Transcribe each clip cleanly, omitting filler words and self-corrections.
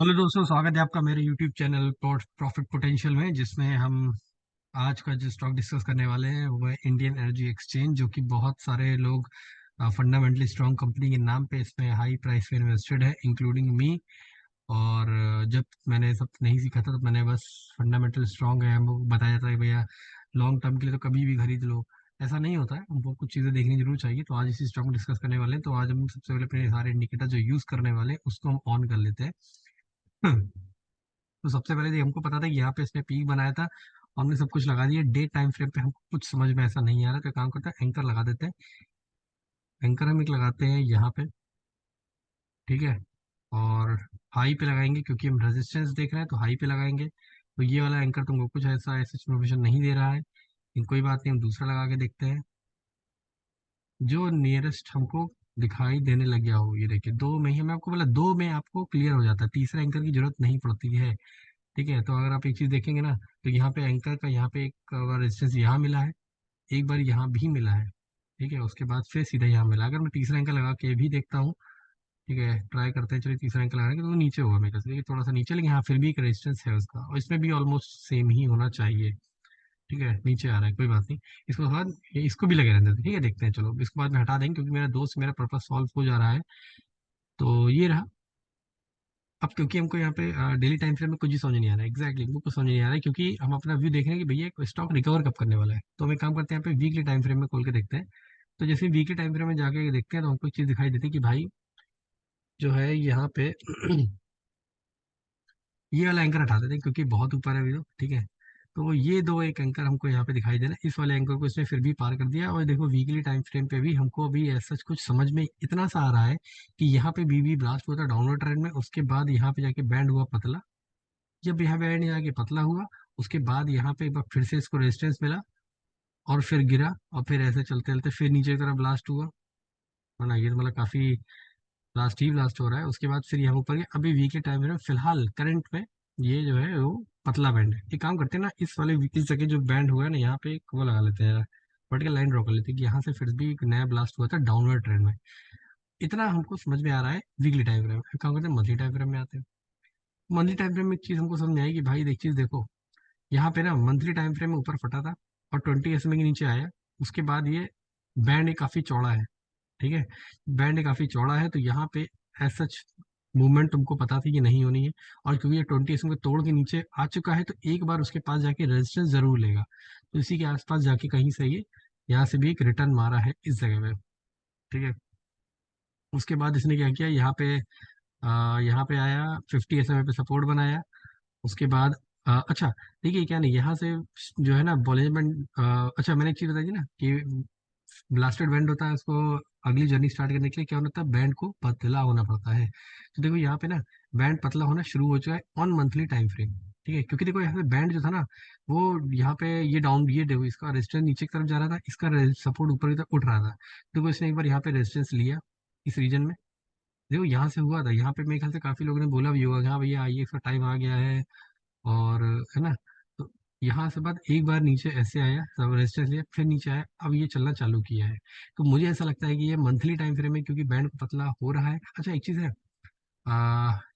Hello दोस्तों, स्वागत है आपका मेरे यूट्यूब चैनल प्रॉफिट पोटेंशियल में, जिसमें हम आज का जो स्टॉक डिस्कस करने वाले हैं वो है इंडियन एनर्जी एक्सचेंज, जो कि बहुत सारे लोग फंडामेंटली स्ट्रांग कंपनी के नाम पे इसमें हाई प्राइस पे इन्वेस्टेड है, इंक्लूडिंग मी। और जब मैंने सब नहीं सीखा था तो मैंने बस फंडामेंटल स्ट्रांग है, हमको बताया जाता है कि भैया लॉन्ग टर्म के लिए तो कभी भी खरीद लो। ऐसा नहीं होता है, हमको कुछ चीज़ें देखनी जरूर चाहिए। तो आज इसी स्टॉक को डिस्कस करने वाले हैं। तो आज हम सबसे पहले अपने सारे इंडिकेटर जो यूज़ करने वाले हैं उसको हम ऑन कर लेते हैं। तो सबसे पहले जी हमको पता था कि यहाँ पे इसने पीक बनाया था, हमने सब कुछ लगा दिया। डे टाइम फ्रेम पे हमको कुछ समझ में ऐसा नहीं आ रहा, तो एक काम करते हैं एंकर लगा देते हैं। एंकर हम एक लगाते हैं यहाँ पे, ठीक है। और हाई पे लगाएंगे क्योंकि हम रेजिस्टेंस देख रहे हैं, तो हाई पे लगाएंगे। तो ये वाला एंकर तुमको कुछ ऐसा ऐसा इन्फॉर्मेशन नहीं दे रहा है, लेकिन कोई बात नहीं, हम दूसरा लगा के देखते हैं जो नियरेस्ट हमको दिखाई देने लग गया हो। ये देखिए, दो में ही मैं आपको बोला, दो में आपको क्लियर हो जाता है, तीसरा एंकर की जरूरत नहीं पड़ती है। ठीक है, तो अगर आप एक चीज देखेंगे ना, तो यहाँ पे एंकर का यहाँ पे एक रेजिस्टेंस यहाँ मिला है, एक बार यहाँ भी मिला है। ठीक है, उसके बाद फिर सीधा यहाँ मिला। अगर मैं तीसरा एंकर लगा के भी देखता हूँ, ठीक है, ट्राई करते हैं, चलिए तीसरा एंकर लगाने के, तो वो नीचे होगा मेरे से, देखिए थोड़ा सा नीचे, लेकिन यहाँ फिर भी एक रेजिस्टेंस है उसका, और इसमें भी ऑलमोस्ट सेम ही होना चाहिए। ठीक है, नीचे आ रहा है, कोई बात नहीं। इसको बाद इसको भी लगे रहने देते हैं, ठीक है, देखते हैं। चलो इसको बाद में हटा देंगे क्योंकि मेरा दोस्त मेरा पर्पज सॉल्व हो जा रहा है। तो ये रहा। अब क्योंकि हमको यहाँ पे डेली टाइम फ्रेम में कुछ भी समझ नहीं आ रहा है, एग्जैक्टली हमको कुछ समझ नहीं आ रहा है, क्योंकि हम अपना व्यू देख रहे हैं कि भैया स्टॉक रिकवर कब करने वाला है। तो हम एक काम करते हैं, यहाँ पे वीकली टाइम फ्रेम में खोल के देखते हैं। तो जैसे वीकली टाइम फ्रेम में जाके देखते हैं तो हमको एक चीज़ दिखाई देती है कि भाई जो है यहाँ पे ये वाला एंकर हटा देते हैं क्योंकि बहुत ऊपर है अभी तो, ठीक है। तो ये दो एक एंकर हमको यहाँ पे दिखाई दे रहा है, इस वाले एंकर को इसने फिर भी पार कर दिया। और देखो वीकली टाइम फ्रेम पे भी हमको अभी ऐसा कुछ समझ में इतना सा आ रहा है कि यहाँ पे बीबी ब्लास्ट हुआ था डाउनवर्ड ट्रेंड में, उसके बाद यहाँ पे जाके बैंड हुआ पतला। जब यहाँ पे बैंड जाके पतला हुआ, उसके बाद यहाँ पे एक बार फिर से इसको रेजिस्टेंस मिला, और फिर गिरा, और फिर ऐसे चलते चलते फिर नीचे की तरफ ब्लास्ट हुआ। है ना, ये तो मतलब काफी लास्ट ही लास्ट हो रहा है। उसके बाद फिर यहाँ ऊपर गया, अभी वीकली टाइम फ्रेम फिलहाल करंट में ये जो है वो पतला बैंड है। एक काम करते हैं ना, इस वाले इस जगह जो बैंड हुआ है ना, यहाँ पे एक वो लगा लेते हैं, वर्टिकल लाइन ड्रॉ कर लेते हैं कि यहाँ से फिर भी एक नया ब्लास्ट हुआ था डाउनवर्ड ट्रेंड में। इतना हमको समझ में आ रहा है वीकली टाइम फ्रेम में। एक काम करते हैं मंथली टाइम फ्रेम में आते हैं। मंथली टाइम फ्रेम में एक चीज हमको समझ में आई कि भाई एक चीज देखो, यहाँ पे ना मंथली टाइम फ्रेम में ऊपर फटा था और 20 SMA के नीचे आया। उसके बाद ये बैंड काफी चौड़ा है, ठीक है, बैंड काफी चौड़ा है, तो यहाँ पे एज सच मूवमेंट तुमको पता थी कि नहीं होनी है। और क्योंकि ये 20 SMA को तोड़ के नीचे आ चुका है, तो एक बार उसके पास जाके रेजिस्टेंस जरूर लेगा। तो इसी के आसपास जाके कहीं से ये यहाँ से भी एक रिटर्न मारा है इस जगह पे, ठीक है। उसके बाद इसने क्या किया, यहाँ पे आया, 50 SMA पे सपोर्ट बनाया। उसके बाद अच्छा, देखिए क्या नहीं, यहाँ से जो है ना बॉलिंजमेंट, अच्छा मैंने एक चीज बताई थी ना कि ब्लास्टेड बैंड होता है, उसको अगली जर्नी स्टार्ट करने के लिए क्या होता है, बैंड को पतला होना पड़ता है। तो देखो यहाँ पे ना बैंड पतला होना शुरू हो चुका है ऑन मंथली टाइम फ्रेम। ठीक है, क्योंकि देखो यहाँ पे बैंड जो था ना, वो यहाँ पे ये डाउन, ये देखो इसका रेजिस्टेंस नीचे की तरफ जा रहा था, इसका सपोर्ट ऊपर की तरफ उठ रहा था। देखो इसने एक बार यहाँ पे रेजिस्टेंस लिया इस रीजन में, देखो यहाँ से हुआ था, यहाँ पे मेरे ख्याल से काफी लोगों ने बोला भी होगा कि हाँ भैया आइए इसका टाइम आ गया है, और है ना। तो यहाँ से बाद एक बार नीचे ऐसे आया, सब रेजिस्टेंस लिया, फिर नीचे आया, अब ये चलना चालू किया है। तो मुझे ऐसा लगता है कि ये मंथली टाइम फ्रेम में, क्योंकि बैंड पतला हो रहा है। अच्छा एक चीज़ है,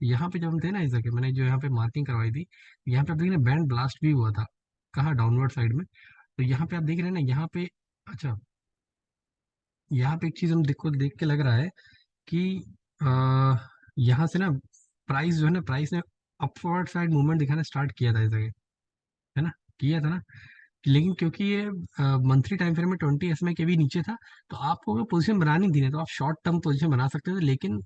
यहाँ पे जब हम थे ना इस जगह, मैंने जो यहाँ पे मार्किंग करवाई थी, यहाँ पे आप देख रहे हैं बैंड ब्लास्ट भी हुआ था, कहाँ, डाउनवर्ड साइड में। तो यहाँ पे आप देख रहे हैं ना, यहाँ पे अच्छा, यहाँ पे एक चीज़ हम देखो देख के लग रहा है कि यहाँ से ना प्राइस जो है ना, प्राइस ने अपवर्ड साइड मूवमेंट दिखाना स्टार्ट किया था इस जगह, है ना, किया था ना। लेकिन क्योंकि ये मंथली टाइम फ्रेम में 20 SMA के भी नीचे था, तो आपको अगर पोजीशन बनानी थी ना, तो आप शॉर्ट टर्म पोजीशन बना सकते थे, लेकिन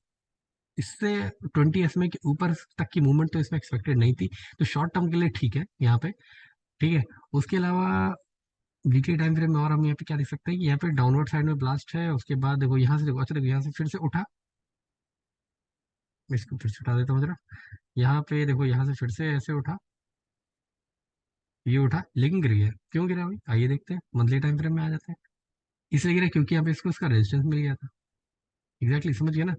इससे 20 SMA के ऊपर तक की मूवमेंट तो इसमें एक्सपेक्टेड नहीं थी। तो शॉर्ट टर्म के लिए ठीक है यहाँ पे, ठीक है। उसके अलावा वीकली टाइम फ्रेम में और हम यहाँ पे क्या देख सकते हैं कि यहाँ पे डाउनवर्ड साइड में ब्लास्ट है। उसके बाद देखो यहाँ से, देखो अच्छा, देखो यहाँ से फिर से उठा, मैं इसको फिर से उठा देता हूँ जरा। यहाँ पे देखो, यहाँ से फिर से ऐसे उठा, ये उठा, लेकिन गिर गया। क्यों गिरा भाई, आइए देखते हैं, मंथली टाइम फ्रेम में आ जाते हैं। इसलिए गिरा क्योंकि यहाँ पे इसको इसका रेजिस्टेंस मिल गया था, एग्जैक्टली समझ गया ना।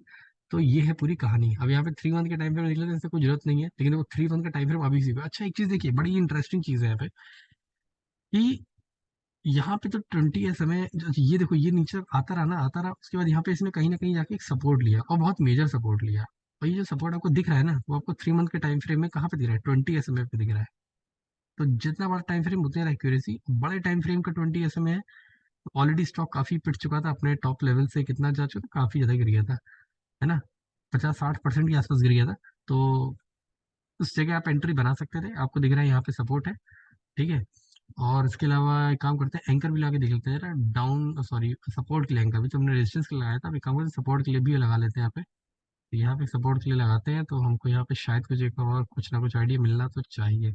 तो ये है पूरी कहानी। अब यहाँ पे 3 मंथ के टाइम फ्रेम निकले तो इससे कोई जरूरत नहीं है, लेकिन वो 3 मंथ का टाइम फ्रेम अभी सीखो। अच्छा एक चीज देखिए, बड़ी इंटरेस्टिंग चीज है यहाँ पे कि यहाँ पे तो 20 SMA ये देखो, ये नीचे आता रहा ना, आता रहा, उसके बाद यहाँ पे इसने कहीं ना कहीं जाके एक सपोर्ट लिया, और बहुत मेजर सपोर्ट लिया। और ये जो सपोर्ट आपको दिख रहा है ना, वो आपको 3 मंथ के टाइम फ्रेम में कहाँ पे दिख रहा है? 20 SMA पे दिख रहा है। तो जितना बड़ा टाइम फ्रेम उतनी एक्यूरेसी, बड़े टाइम फ्रेम का 20 SMA है। ऑलरेडी स्टॉक काफी पिट चुका था अपने टॉप लेवल से, कितना जा चुका, काफी ज्यादा गिर गया था, है ना, 50-60% के आसपास गिर गया था। तो उस जगह आप एंट्री बना सकते थे, आपको दिख रहा है यहाँ पे सपोर्ट है, ठीक है। और इसके अलावा एक काम करते हैं, एंकर भी लगा के देख लेते हैं जरा, डाउन सॉरी सपोर्ट के लिए एंकर भी, तो हमने रेजिस्टेंस के लिए लगाया था, अभी काम करते हैं सपोर्ट के लिए भी लगा लेते हैं यहाँ पे। तो यहाँ पे सपोर्ट के लिए लगाते हैं, तो हमको यहाँ पे शायद कुछ एक और कुछ ना कुछ आइडिया मिलना तो चाहिए।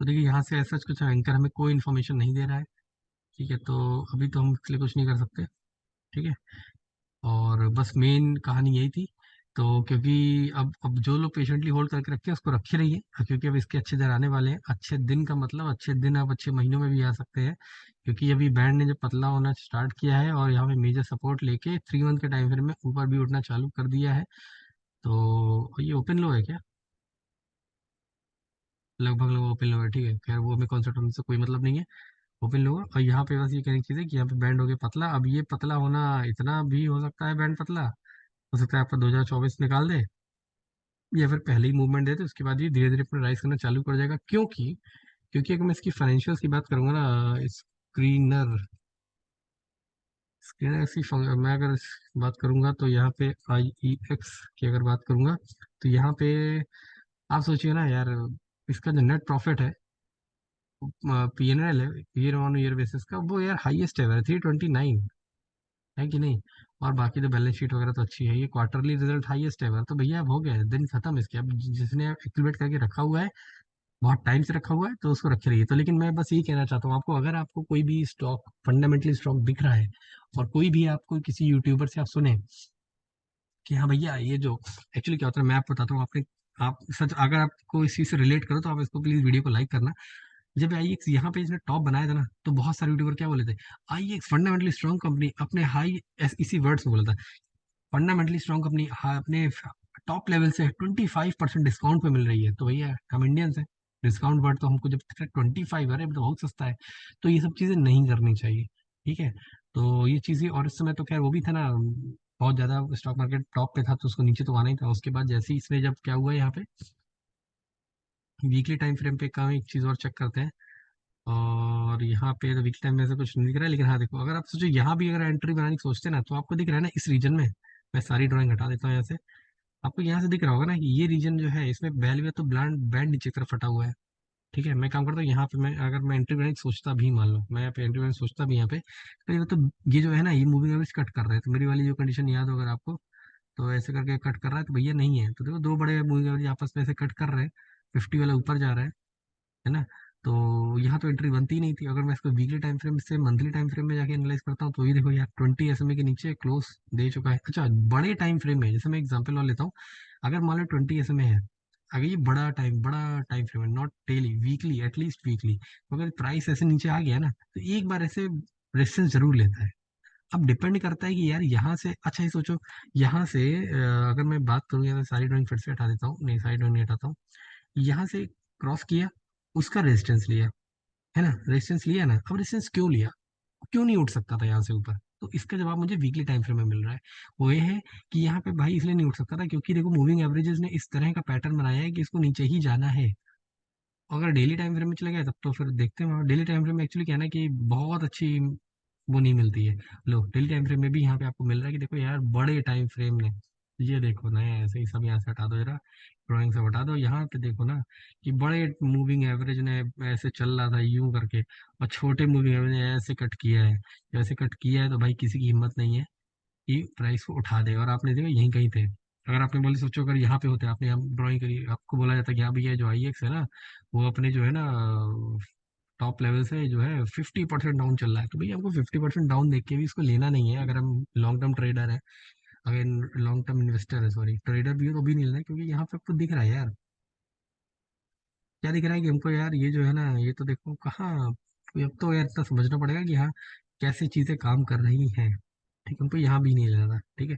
तो देखिए यहाँ से ऐसा कुछ एंकर हमें कोई इन्फॉर्मेशन नहीं दे रहा है, ठीक है, तो अभी तो हम इसलिए कुछ नहीं कर सकते, ठीक है। और बस मेन कहानी यही थी। तो क्योंकि अब जो लोग पेशेंटली होल्ड करके रखे हैं उसको रखे रहिए, क्योंकि अब इसके अच्छे दिन आने वाले हैं। अच्छे दिन का मतलब अच्छे दिन अब अच्छे महीनों में भी आ सकते हैं, क्योंकि अभी बैंड ने जो पतला होना स्टार्ट किया है और यहाँ पे मेजर सपोर्ट लेके 3 मंथ के टाइम फ्रेम में ऊपर भी उठना चालू कर दिया है। तो ये ओपन लो है क्या? लगभग लोग ओपन लो है, ठीक है, खैर वो हमें कॉन्सेप्ट से कोई मतलब नहीं है। ओपन लो, और यहाँ पे बस ये कहने की चीज़ है कि यहाँ पे बैंड हो गया पतला। अब ये पतला होना, इतना भी हो सकता है बैंड पतला हो सकता है आपका 2024 निकाल दे, या फिर पहले ही मूवमेंट दे दे, उसके बाद ये धीरे धीरे अपना राइज करना चालू कर जाएगा। क्योंकि अगर मैं इसकी फाइनेंशियल्स की बात करूंगा ना, स्क्रीनर स्क्रीनर की मैं अगर बात करूंगा तो यहाँ पे IEX की अगर बात करूंगा, तो यहाँ पे आप सोचिए ना यार, इसका जो नेट प्रॉफिट है, PNL है, ईयर ऑन ईयर बेसिस का, वो यार हाईएस्ट है 329, है कि नहीं? और बाकी तो बैलेंस शीट वगैरह तो अच्छी है, ये क्वार्टरली रिजल्ट हाईएस्ट है, तो भैया अब हो गया, दिन खत्म इसके। अब जिसने एक्टिवेट करके रखा हुआ है, बहुत टाइम से रखा हुआ है, तो उसको रखे रहिए। तो लेकिन मैं बस यही कहना चाहता हूँ आपको, अगर आपको कोई भी स्टॉक फंडामेंटली स्टॉक दिख रहा है, और कोई भी आपको किसी यूट्यूबर से आप सुने कि हाँ भैया ये जो, एक्चुअली क्या होता है मैं आपको बताता हूँ, आपने आप सच अगर आपको इस चीज़ से रिलेट करो तो आप इसको प्लीज वीडियो को लाइक करना। जब IEX यहाँ पे इसने टॉप बनाया था ना, तो बहुत सारे यूट्यूबर क्या बोले थे, IEX फंडामेंटली स्ट्रॉन्ग कंपनी, अपने हाई इसी वर्ड्स में बोला था, फंडामेंटली स्ट्रॉन्ग कंपनी अपने टॉप लेवल से 25% डिस्काउंट पे मिल रही है। तो भैया हम इंडियंस हैं, डिस्काउंट वर्ड तो हमको जब 25, अरे तो बहुत सस्ता है। तो ये सब चीज़ें नहीं करनी चाहिए, ठीक है। तो ये चीज़ें, और इस समय तो खैर वो भी था ना, बहुत ज़्यादा स्टॉक मार्केट टॉप पे था, तो उसको नीचे तो आना ही था। उसके बाद जैसे ही इसने जब क्या हुआ यहाँ पे वीकली टाइम फ्रेम पे का एक चीज़ और चेक करते हैं, और यहाँ पे तो वीकली टाइम में से कुछ नहीं दिख रहा है, लेकिन हाँ देखो, अगर आप सोचो यहाँ भी अगर एंट्री बनाने की सोचते हैं ना, तो आपको दिख रहा है ना इस रीजन में, मैं सारी ड्राइंग हटा देता हूँ यहाँ से, आपको यहाँ से दिख रहा होगा ना कि ये रीजन जो है इसमें वैल्यू तो ब्लैंड बैंड नीचे की तरफ फटा हुआ है, ठीक है। मैं काम करता हूँ यहाँ पे, मैं अगर मैं एंट्री बनाने की सोचता भी, मान लो मैं यहाँ पे एंट्री बनाने की सोचता भी यहाँ पे, तो ये जो है ना, ये मूविंग एवरेज कट कर रहा है, तो मेरी वाली जो कंडीशन याद हो अगर आपको, तो ऐसे करके कट कर रहा है, तो भैया नहीं है, तो देखो दो बड़े मूविंग एवरेज आपस में ऐसे कट कर रहे हैं, 50 वाला ऊपर जा रहा है ना। तो यहाँ तो एंट्री बनती ही नहीं थी। अगर मैं इसको वीकली टाइम फ्रेम से मंथली टाइम फ्रेम में जाके एनालाइज करता हूँ, तो ये देखो यार 20 SMA के नीचे क्लोज दे चुका है। अच्छा, बड़े टाइम फ्रेम में, जैसे मैं एग्जांपल और लेता हूँ, अगर मान लो 20 SMA है, अगर ये बड़ा टाइम फ्रेम है, not daily, weekly, at least weekly, तो अगर प्राइस ऐसे नीचे आ गया ना, तो एक बार ऐसे रेजिस्टेंस जरूर लेता है। अब डिपेंड करता है कि यार यहाँ से, अच्छा ही सोचो, यहाँ से अगर मैं बात करूँ, या मैं सारी ड्राइंग फिर से हटा देता हूँ, नहीं सारी ड्राइंग नहीं हटाता हूँ, यहाँ से क्रॉस किया, उसका रेजिस्टेंस लिया, है ना, रेजिस्टेंस लिया ना, अब रेजिस्टेंस क्यों लिया, क्यों नहीं उठ सकता था यहाँ से ऊपर? तो इसका जवाब मुझे वीकली टाइम फ्रेम में मिल रहा है। वो ये है कि यहाँ पे भाई इसलिए नहीं उठ सकता था, क्योंकि देखो मूविंग एवरेजेस ने इस तरह का पैटर्न बनाया है कि इसको नीचे ही जाना है। अगर डेली टाइम फ्रेम में चले गए, तब तो फिर देखते हैं, डेली टाइम फ्रेम में एक्चुअली क्या है ना कि बहुत अच्छी वो नहीं मिलती है। लो डेली टाइम फ्रेम में भी यहाँ पे आपको मिल रहा है कि देखो यार, बड़े टाइम फ्रेम ने, ये देखो नया ऐसे ही सब यहाँ से हटा दो जरा, ड्राइंग से हटा दो, यहाँ पे देखो ना कि बड़े मूविंग एवरेज ने ऐसे चल रहा था यूं करके, और छोटे मूविंग एवरेज ने ऐसे कट किया है। ऐसे कट किया है तो भाई किसी की हिम्मत नहीं है कि प्राइस को उठा दे, और आपने देखो यहीं कहीं थे। अगर आपने बोले सोचो, अगर यहाँ पे होते, आपने यहाँ ड्राइंग करी, आपको बोला जाता कि हाँ भैया जो IEX है ना, वो अपने जो है ना टॉप लेवल से जो है 50% डाउन चल रहा है, तो भैया हमको 50% डाउन देख के भी इसको लेना नहीं है। अगर हम लॉन्ग टर्म ट्रेडर है, अगर लॉन्ग टर्म इन्वेस्टर है, सॉरी ट्रेडर भी हो, तो भी नहीं लेना है, क्योंकि यहाँ पे आपको दिख रहा है यार, क्या दिख रहा है कि हमको यार, ये जो है ना, ये तो देखो कहाँ, अब तो यार इतना समझना पड़ेगा कि हाँ कैसे चीज़ें काम कर रही हैं, ठीक है। हमको यहाँ भी नहीं लेना था, ठीक है।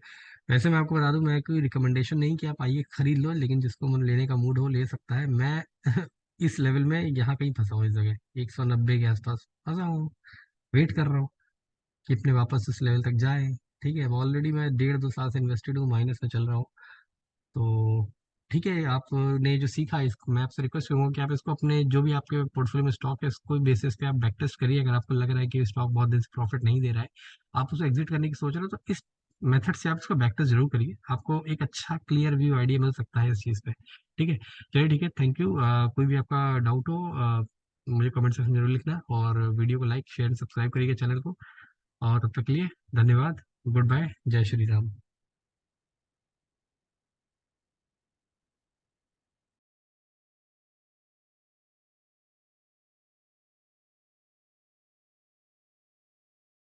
वैसे मैं आपको बता दूं, मैं कोई रिकमेंडेशन नहीं कि आप आइए खरीद लो, लेकिन जिसको मन लेने का मूड हो ले सकता है। मैं इस लेवल में यहाँ कहीं फंसा हूँ, इस जगह 190 के आसपास फंसा हूँ, वेट कर रहा हूँ कि अपने वापस उस लेवल तक जाए, ठीक है, ऑलरेडी मैं 1.5-2 साल से इन्वेस्टेड हूँ, माइनस में चल रहा हूँ। तो ठीक है, आपने जो सीखा इस मैं आपसे रिक्वेस्ट करूंगा कि आप इसको अपने जो भी आपके पोर्टफोलियो में स्टॉक है इसको बेसिस पे आप बैक टेस्ट करिए। अगर आपको लग रहा है कि स्टॉक बहुत दिन से प्रॉफिट नहीं दे रहा है, आप उसे एग्जिट करने की सोच रहे हो, तो इस मेथड से आप इसको बैक टेस्ट जरूर करिए। आपको एक अच्छा क्लियर व्यू आइडिया मिल सकता है इस चीज़ पे। ठीक है, चलिए ठीक है, थैंक यू। कोई भी आपका डाउट हो मुझे कमेंट सेक्शन में जरूर लिखना, और वीडियो को लाइक शेयर सब्सक्राइब करिएगा चैनल को। और तब तक के लिए धन्यवाद, गुड बाय, जय श्री राम।